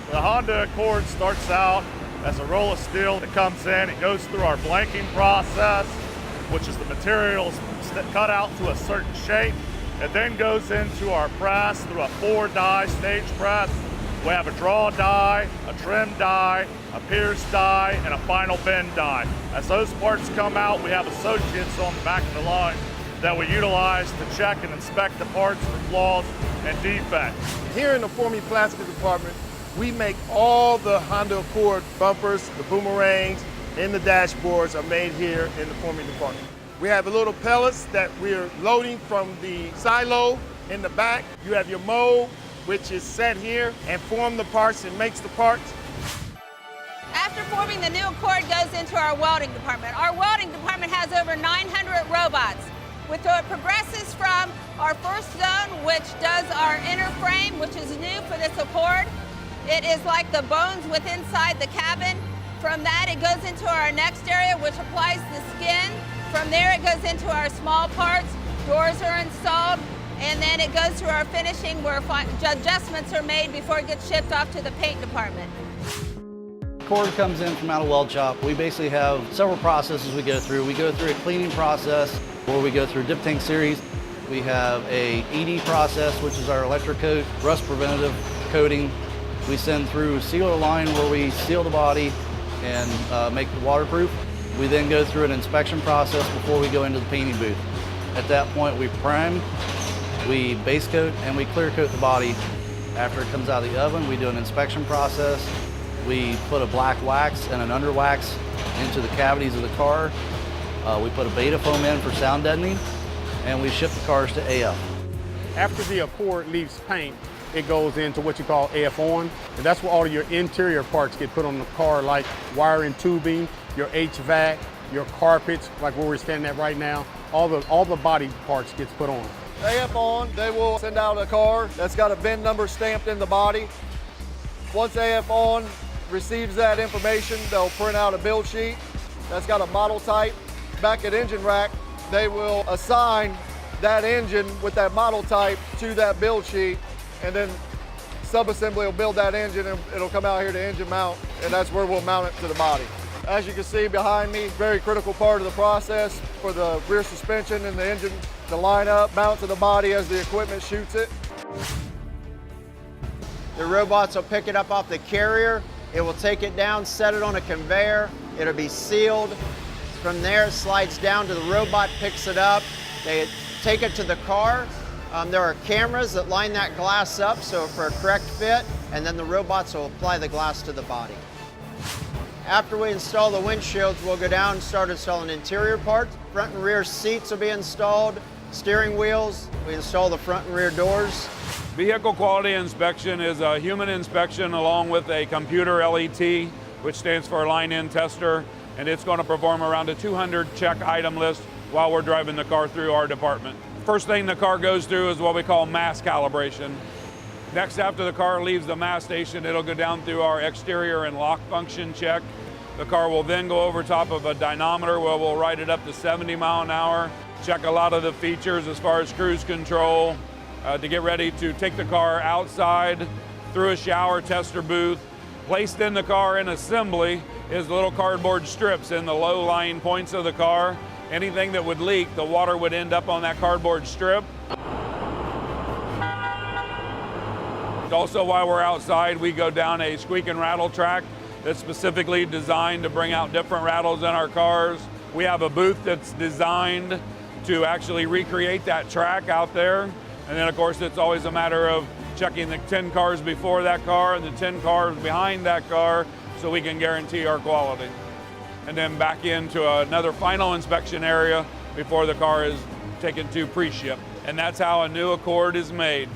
The Honda Accord starts out as a roll of steel that comes in. It goes through our blanking process, which is the materials cut out to a certain shape. It then goes into our press through a 4-die stage press. We have a draw die, a trim die, a pierce die, and a final bend die. As those parts come out, we have associates on the back of the line that we utilize to check and inspect the parts for flaws and defects. Here in the Forming Plastic department, we make all the Honda Accord bumpers, the boomerangs, and the dashboards are made here in the Forming department. We have little pellets that we're loading from the silo in the back. You have your mold, which is set here and form the parts and makes the parts. After forming, the new Accord goes into our welding department. Our welding department has over 900 robots. Which it progresses from our first zone, which does our inner frame, which is new for this Accord. It is like the bones within inside the cabin. From that, it goes into our next area, which applies the skin. From there, it goes into our small parts. Doors are installed, and then it goes through our finishing where adjustments are made before it gets shipped off to the paint department. Cord comes in from out of weld shop. We basically have several processes we go through. We go through a cleaning process where we go through dip tank series. We have a ED process, which is our electrocoat, rust preventative coating. We send through sealer line where we seal the body and make it waterproof. We then go through an inspection process before we go into the painting booth. At that point, we prime, we base coat, and we clear coat the body. After it comes out of the oven, we do an inspection process. We put a black wax and an under wax into the cavities of the car. We put a beta foam in for sound deadening, and we ship the cars to AF. After the Accord leaves paint, it goes into what you call AF on, and that's where all of your interior parts get put on the car, like wiring, tubing, your HVAC, your carpets, like where we're standing at right now. All the body parts gets put on. AF on, they will send out a car that's got a VIN number stamped in the body. Once AF on receives that information, they'll print out a build sheet that's got a model type. Back at Engine Rack, they will assign that engine with that model type to that build sheet, and then subassembly will build that engine and it'll come out here to engine mount, and that's where we'll mount it to the body. As you can see behind me, very critical part of the process for the rear suspension and the engine to line up, mount to the body as the equipment shoots it. The robots will pick it up off the carrier. It will take it down, set it on a conveyor. It'll be sealed. From there, it slides down to the robot, picks it up. They take it to the car. There are cameras that line that glass up so for a correct fit, and then the robots will apply the glass to the body. After we install the windshields, we'll go down and start installing interior parts. Front and rear seats will be installed, steering wheels. We install the front and rear doors. Vehicle quality inspection is a human inspection along with a computer LET, which stands for line-in tester, and it's going to perform around a 200 check item list while we're driving the car through our department. First thing the car goes through is what we call mass calibration. Next, after the car leaves the mass station, it'll go down through our exterior and lock function check. The car will then go over top of a dynometer where we'll ride it up to 70 mile an hour, check a lot of the features as far as cruise control, to get ready to take the car outside through a shower tester booth. Placed in the car in assembly is little cardboard strips in the low-lying points of the car. Anything that would leak, the water would end up on that cardboard strip. Also, while we're outside, we go down a squeak and rattle track that's specifically designed to bring out different rattles in our cars. We have a booth that's designed to actually recreate that track out there. And then, of course, it's always a matter of checking the 10 cars before that car and the 10 cars behind that car so we can guarantee our quality. And then back into another final inspection area before the car is taken to pre-ship. And that's how a new Accord is made.